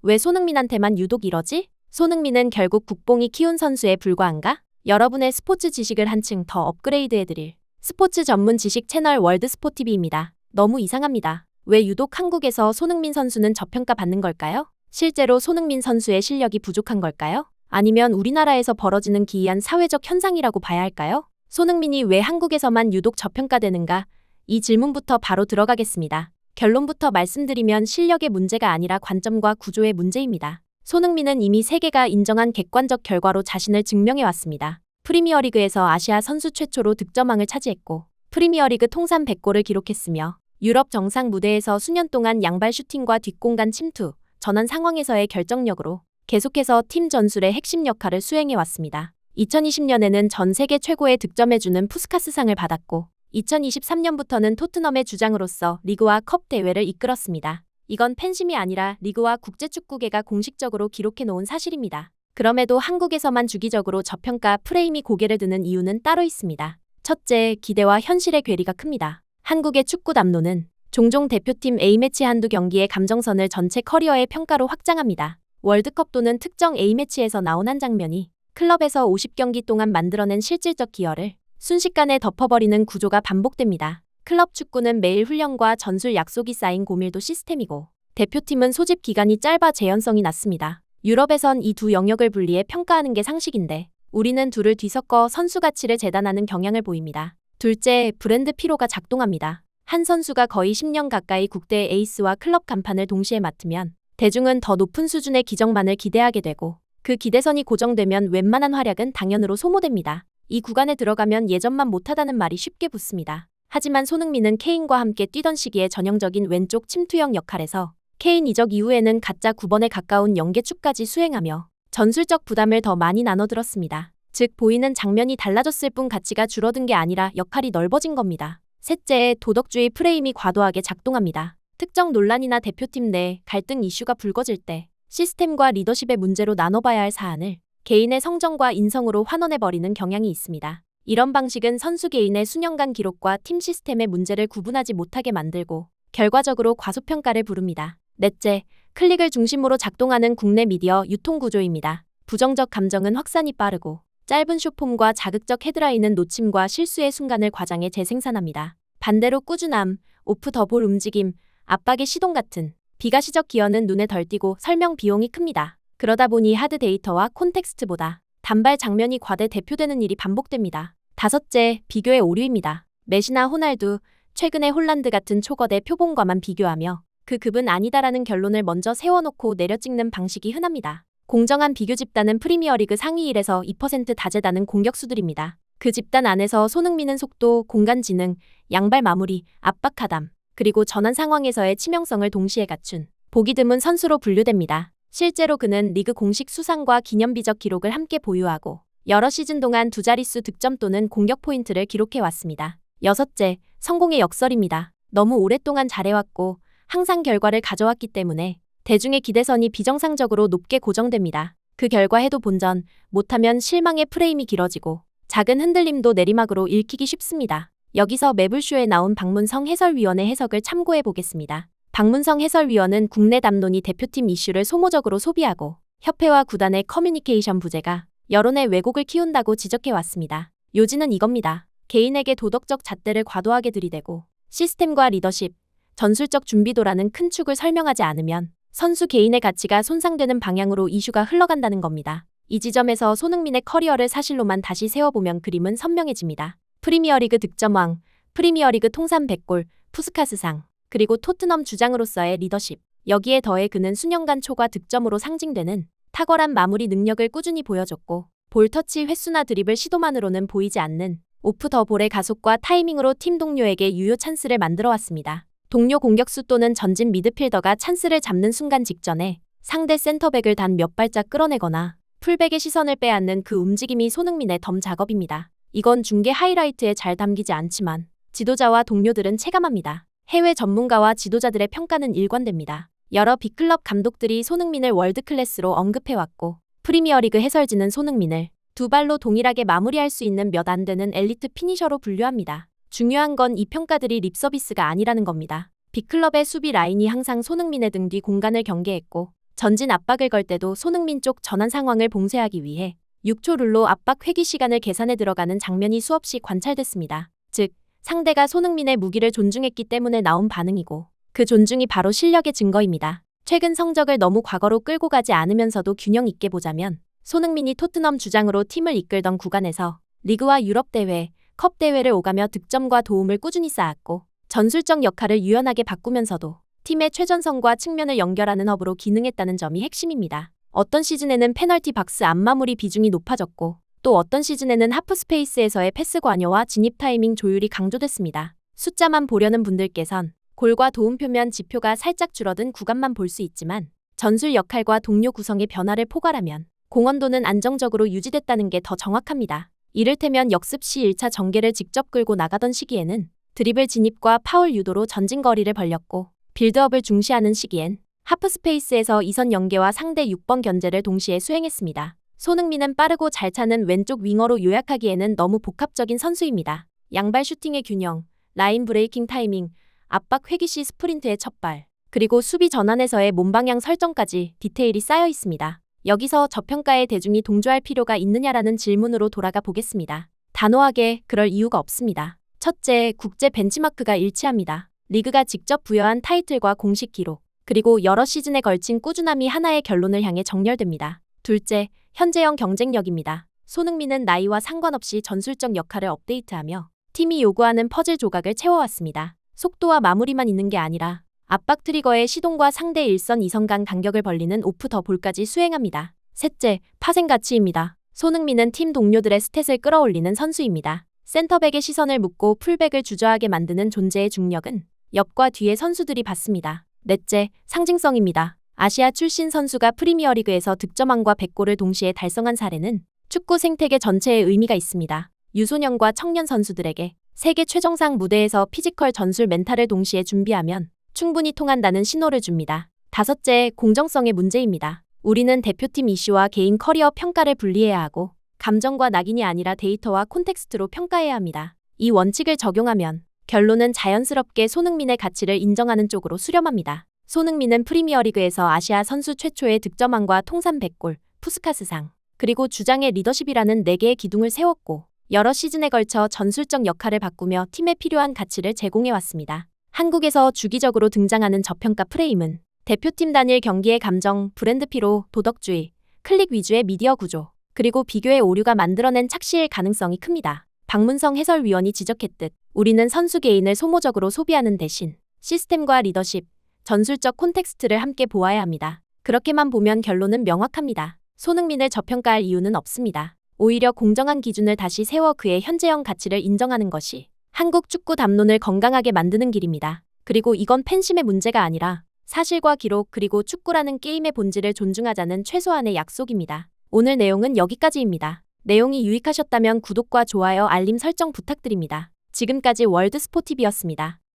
왜 손흥민한테만 유독 이러지? 손흥민은 결국 국뽕이 키운 선수에 불과한가? 여러분의 스포츠 지식을 한층 더 업그레이드해드릴 스포츠 전문 지식 채널 월드스포티비입니다. 너무 이상합니다. 왜 유독 한국에서 손흥민 선수는 저평가받는 걸까요? 실제로 손흥민 선수의 실력이 부족한 걸까요? 아니면 우리나라에서 벌어지는 기이한 사회적 현상이라고 봐야 할까요? 손흥민이 왜 한국에서만 유독 저평가되는가? 이 질문부터 바로 들어가겠습니다. 결론부터 말씀드리면 실력의 문제가 아니라 관점과 구조의 문제입니다. 손흥민은 이미 세계가 인정한 객관적 결과로 자신을 증명해왔습니다. 프리미어리그에서 아시아 선수 최초로 득점왕을 차지했고 프리미어리그 통산 100골을 기록했으며 유럽 정상 무대에서 수년 동안 양발 슈팅과 뒷공간 침투, 전환 상황에서의 결정력으로 계속해서 팀 전술의 핵심 역할을 수행해왔습니다. 2020년에는 전 세계 최고의 득점해주는 푸스카스상을 받았고 2023년부터는 토트넘의 주장으로서 리그와 컵 대회를 이끌었습니다. 이건 팬심이 아니라 리그와 국제축구계가 공식적으로 기록해놓은 사실입니다. 그럼에도 한국에서만 주기적으로 저평가 프레임이 고개를 드는 이유는 따로 있습니다. 첫째, 기대와 현실의 괴리가 큽니다. 한국의 축구 담론은 종종 대표팀 A매치 한두 경기의 감정선을 전체 커리어의 평가로 확장합니다. 월드컵 또는 특정 A매치에서 나온 한 장면이 클럽에서 50경기 동안 만들어낸 실질적 기여를 순식간에 덮어버리는 구조가 반복됩니다. 클럽 축구는 매일 훈련과 전술 약속이 쌓인 고밀도 시스템이고 대표팀은 소집 기간이 짧아 재현성이 낮습니다. 유럽에선 이 두 영역을 분리해 평가하는 게 상식인데 우리는 둘을 뒤섞어 선수 가치를 재단하는 경향을 보입니다. 둘째, 브랜드 피로가 작동합니다. 한 선수가 거의 10년 가까이 국대 에이스와 클럽 간판을 동시에 맡으면 대중은 더 높은 수준의 기적만을 기대하게 되고 그 기대선이 고정되면 웬만한 활약은 당연으로 소모됩니다. 이 구간에 들어가면 예전만 못하다는 말이 쉽게 붙습니다. 하지만 손흥민은 케인과 함께 뛰던 시기에 전형적인 왼쪽 침투형 역할에서 케인 이적 이후에는 가짜 9번에 가까운 연계축까지 수행하며 전술적 부담을 더 많이 나눠들었습니다. 즉 보이는 장면이 달라졌을 뿐 가치가 줄어든 게 아니라 역할이 넓어진 겁니다. 셋째, 도덕주의 프레임이 과도하게 작동합니다. 특정 논란이나 대표팀 내 갈등 이슈가 불거질 때 시스템과 리더십의 문제로 나눠봐야 할 사안을 개인의 성정과 인성으로 환원해버리는 경향이 있습니다. 이런 방식은 선수 개인의 수년간 기록과 팀 시스템의 문제를 구분하지 못하게 만들고 결과적으로 과소평가를 부릅니다. 넷째, 클릭을 중심으로 작동하는 국내 미디어 유통구조입니다. 부정적 감정은 확산이 빠르고 짧은 숏폼과 자극적 헤드라인은 놓침과 실수의 순간을 과장해 재생산합니다. 반대로 꾸준함, 오프 더 볼 움직임, 압박의 시동 같은 비가시적 기여는 눈에 덜 띄고 설명 비용이 큽니다. 그러다 보니 하드 데이터와 콘텍스트보다 단발 장면이 과대 대표되는 일이 반복됩니다. 다섯째, 비교의 오류입니다. 메시나 호날두, 최근의 홀란드 같은 초거대 표본과만 비교하며 그 급은 아니다라는 결론을 먼저 세워놓고 내려찍는 방식이 흔합니다. 공정한 비교 집단은 프리미어리그 상위 1에서 2% 다재다는 공격수들입니다. 그 집단 안에서 손흥민은 속도, 공간 지능, 양발 마무리, 압박 가담, 그리고 전환 상황에서의 치명성을 동시에 갖춘 보기 드문 선수로 분류됩니다. 실제로 그는 리그 공식 수상과 기념비적 기록을 함께 보유하고 여러 시즌 동안 두 자릿수 득점 또는 공격 포인트를 기록해왔습니다. 여섯째, 성공의 역설입니다. 너무 오랫동안 잘해왔고 항상 결과를 가져왔기 때문에 대중의 기대선이 비정상적으로 높게 고정됩니다. 그 결과 해도 본전, 못하면 실망의 프레임이 길어지고 작은 흔들림도 내리막으로 읽히기 쉽습니다. 여기서 매불쇼에 나온 박문성 해설위원의 해석을 참고해 보겠습니다. 박문성 해설위원은 국내 담론이 대표팀 이슈를 소모적으로 소비하고 협회와 구단의 커뮤니케이션 부재가 여론의 왜곡을 키운다고 지적해왔습니다. 요지는 이겁니다. 개인에게 도덕적 잣대를 과도하게 들이대고 시스템과 리더십, 전술적 준비도라는 큰 축을 설명하지 않으면 선수 개인의 가치가 손상되는 방향으로 이슈가 흘러간다는 겁니다. 이 지점에서 손흥민의 커리어를 사실로만 다시 세워보면 그림은 선명해집니다. 프리미어리그 득점왕, 프리미어리그 통산 100골, 푸스카스상, 그리고 토트넘 주장으로서의 리더십, 여기에 더해 그는 수년간 초과 득점으로 상징되는 탁월한 마무리 능력을 꾸준히 보여줬고 볼터치 횟수나 드리블 시도만으로는 보이지 않는 오프 더 볼의 가속과 타이밍으로 팀 동료에게 유효 찬스를 만들어왔습니다. 동료 공격수 또는 전진 미드필더가 찬스를 잡는 순간 직전에 상대 센터백을 단 몇 발짝 끌어내거나 풀백의 시선을 빼앗는 그 움직임이 손흥민의 덤 작업입니다. 이건 중계 하이라이트에 잘 담기지 않지만 지도자와 동료들은 체감합니다. 해외 전문가와 지도자들의 평가는 일관됩니다. 여러 빅클럽 감독들이 손흥민을 월드클래스로 언급해왔고 프리미어리그 해설진은 손흥민을 두 발로 동일하게 마무리할 수 있는 몇 안 되는 엘리트 피니셔로 분류합니다. 중요한 건 이 평가들이 립서비스가 아니라는 겁니다. 빅클럽의 수비 라인이 항상 손흥민의 등 뒤 공간을 경계했고 전진 압박을 걸 때도 손흥민 쪽 전환 상황을 봉쇄하기 위해 6초 룰로 압박 회귀 시간을 계산해 들어가는 장면이 수없이 관찰됐습니다. 즉, 상대가 손흥민의 무기를 존중했기 때문에 나온 반응이고 그 존중이 바로 실력의 증거입니다. 최근 성적을 너무 과거로 끌고 가지 않으면서도 균형 있게 보자면 손흥민이 토트넘 주장으로 팀을 이끌던 구간에서 리그와 유럽 대회, 컵 대회를 오가며 득점과 도움을 꾸준히 쌓았고 전술적 역할을 유연하게 바꾸면서도 팀의 최전선과 측면을 연결하는 허브로 기능했다는 점이 핵심입니다. 어떤 시즌에는 페널티 박스 앞 마무리 비중이 높아졌고 또 어떤 시즌에는 하프 스페이스에서의 패스 관여와 진입 타이밍 조율이 강조됐습니다. 숫자만 보려는 분들께선 골과 도움 표면 지표가 살짝 줄어든 구간만 볼 수 있지만 전술 역할과 동료 구성의 변화를 포괄하면 공헌도는 안정적으로 유지됐다는 게 더 정확합니다. 이를테면 역습 시 1차 전개를 직접 끌고 나가던 시기에는 드리블 진입과 파울 유도로 전진 거리를 벌렸고 빌드업을 중시하는 시기엔 하프 스페이스에서 이선 연계와 상대 6번 견제를 동시에 수행했습니다. 손흥민은 빠르고 잘 차는 왼쪽 윙어로 요약하기에는 너무 복합적인 선수입니다. 양발 슈팅의 균형, 라인 브레이킹 타이밍, 압박 회귀 시 스프린트의 첫발, 그리고 수비 전환에서의 몸방향 설정까지 디테일이 쌓여 있습니다. 여기서 저평가에 대중이 동조할 필요가 있느냐라는 질문으로 돌아가 보겠습니다. 단호하게 그럴 이유가 없습니다. 첫째, 국제 벤치마크가 일치합니다. 리그가 직접 부여한 타이틀과 공식 기록, 그리고 여러 시즌에 걸친 꾸준함이 하나의 결론을 향해 정렬됩니다. 둘째, 현재형 경쟁력입니다. 손흥민은 나이와 상관없이 전술적 역할을 업데이트하며 팀이 요구하는 퍼즐 조각을 채워왔습니다. 속도와 마무리만 있는 게 아니라 압박 트리거의 시동과 상대 1선 2선 간 간격을 벌리는 오프 더 볼까지 수행합니다. 셋째, 파생 가치입니다. 손흥민은 팀 동료들의 스탯을 끌어올리는 선수입니다. 센터백의 시선을 묶고 풀백을 주저하게 만드는 존재의 중력은 옆과 뒤의 선수들이 받습니다. 넷째, 상징성입니다. 아시아 출신 선수가 프리미어리그에서 득점왕과 100골을 동시에 달성한 사례는 축구 생태계 전체에 의미가 있습니다. 유소년과 청년 선수들에게 세계 최정상 무대에서 피지컬 전술 멘탈을 동시에 준비하면 충분히 통한다는 신호를 줍니다. 다섯째, 공정성의 문제입니다. 우리는 대표팀 이슈와 개인 커리어 평가를 분리해야 하고 감정과 낙인이 아니라 데이터와 콘텍스트로 평가해야 합니다. 이 원칙을 적용하면 결론은 자연스럽게 손흥민의 가치를 인정하는 쪽으로 수렴합니다. 손흥민은 프리미어리그에서 아시아 선수 최초의 득점왕과 통산 100골, 푸스카스상, 그리고 주장의 리더십이라는 4개의 기둥을 세웠고 여러 시즌에 걸쳐 전술적 역할을 바꾸며 팀에 필요한 가치를 제공해왔습니다. 한국에서 주기적으로 등장하는 저평가 프레임은 대표팀 단일 경기의 감정, 브랜드 피로, 도덕주의, 클릭 위주의 미디어 구조, 그리고 비교의 오류가 만들어낸 착시일 가능성이 큽니다. 박문성 해설위원이 지적했듯 우리는 선수 개인을 소모적으로 소비하는 대신 시스템과 리더십, 전술적 콘텍스트를 함께 보아야 합니다. 그렇게만 보면 결론은 명확합니다. 손흥민을 저평가할 이유는 없습니다. 오히려 공정한 기준을 다시 세워 그의 현재형 가치를 인정하는 것이 한국 축구 담론을 건강하게 만드는 길입니다. 그리고 이건 팬심의 문제가 아니라 사실과 기록 그리고 축구라는 게임의 본질을 존중하자는 최소한의 약속입니다. 오늘 내용은 여기까지입니다. 내용이 유익하셨다면 구독과 좋아요, 알림 설정 부탁드립니다. 지금까지 월드스포티비였습니다.